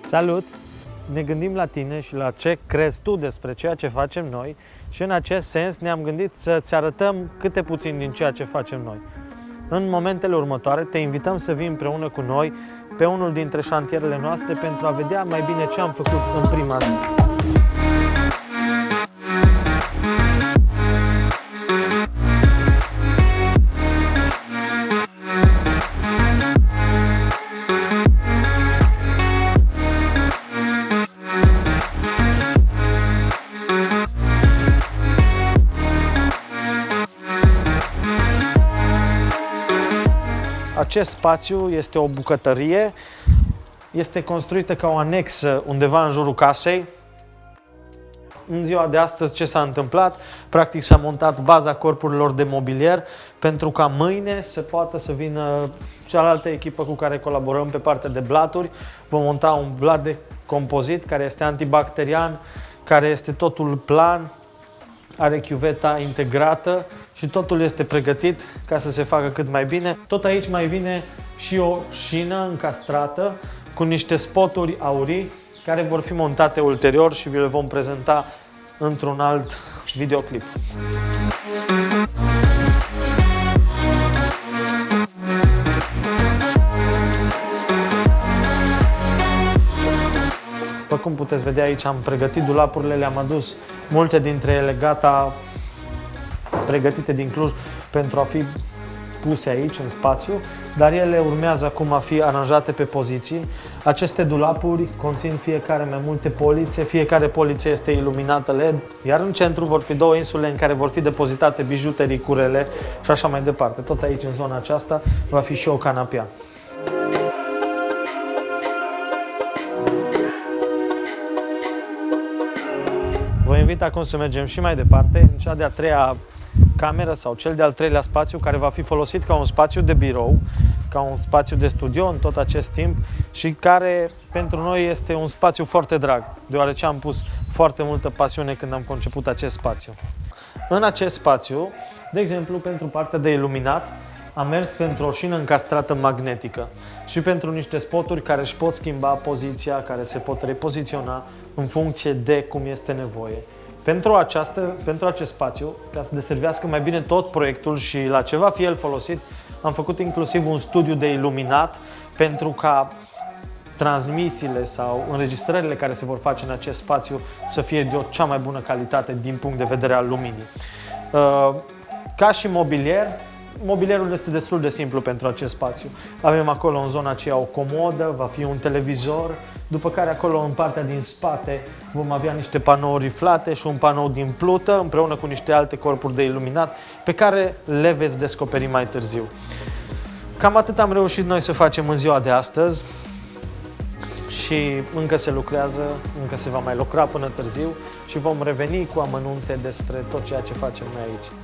Salut! Ne gândim la tine și la ce crezi tu despre ceea ce facem noi și în acest sens ne-am gândit să-ți arătăm câte puțin din ceea ce facem noi. În momentele următoare te invităm să vii împreună cu noi pe unul dintre șantierele noastre pentru a vedea mai bine ce am făcut în prima zi. Acest spațiu este o bucătărie, este construită ca o anexă undeva în jurul casei. În ziua de astăzi ce s-a întâmplat? Practic s-a montat baza corpurilor de mobilier pentru ca mâine să poată să vină cealaltă echipă cu care colaborăm pe partea de blaturi. Vom monta un blat de compozit care este antibacterian, care este totul plan, are chiuveta integrată și totul este pregătit ca să se facă cât mai bine. Tot aici mai vine și o șină încastrată cu niște spoturi aurii care vor fi montate ulterior și vi le vom prezenta într-un alt videoclip. După cum puteți vedea aici am pregătit dulapurile, le-am adus multe dintre ele gata, pregătite din Cluj pentru a fi puse aici în spațiu, dar ele urmează acum a fi aranjate pe poziții. Aceste dulapuri conțin fiecare mai multe polițe, fiecare poliță este iluminată LED, iar în centru vor fi două insule în care vor fi depozitate bijuterii, curele și așa mai departe. Tot aici, în zona aceasta, va fi și o canapea. Vă invit acum să mergem și mai departe, în cea de-a treia cameră sau cel de-al treilea spațiu care va fi folosit ca un spațiu de birou, ca un spațiu de studio în tot acest timp și care pentru noi este un spațiu foarte drag, deoarece am pus foarte multă pasiune când am conceput acest spațiu. În acest spațiu, de exemplu, pentru partea de iluminat, am mers pentru o șină încastrată magnetică și pentru niște spoturi care își pot schimba poziția, care se pot repoziționa în funcție de cum este nevoie. Pentru acest spațiu, ca să deservească mai bine tot proiectul și la ce va fi el folosit, am făcut inclusiv un studiu de iluminat pentru ca transmisiile sau înregistrările care se vor face în acest spațiu să fie de o cea mai bună calitate din punct de vedere al luminii. Ca și mobilier, mobilierul este destul de simplu pentru acest spațiu. Avem acolo în zona aceea o comodă, va fi un televizor, după care acolo în partea din spate vom avea niște panouri riflate și un panou din plută împreună cu niște alte corpuri de iluminat pe care le veți descoperi mai târziu. Cam atât am reușit noi să facem în ziua de astăzi și încă se lucrează, încă se va mai lucra până târziu și vom reveni cu amănunte despre tot ceea ce facem noi aici.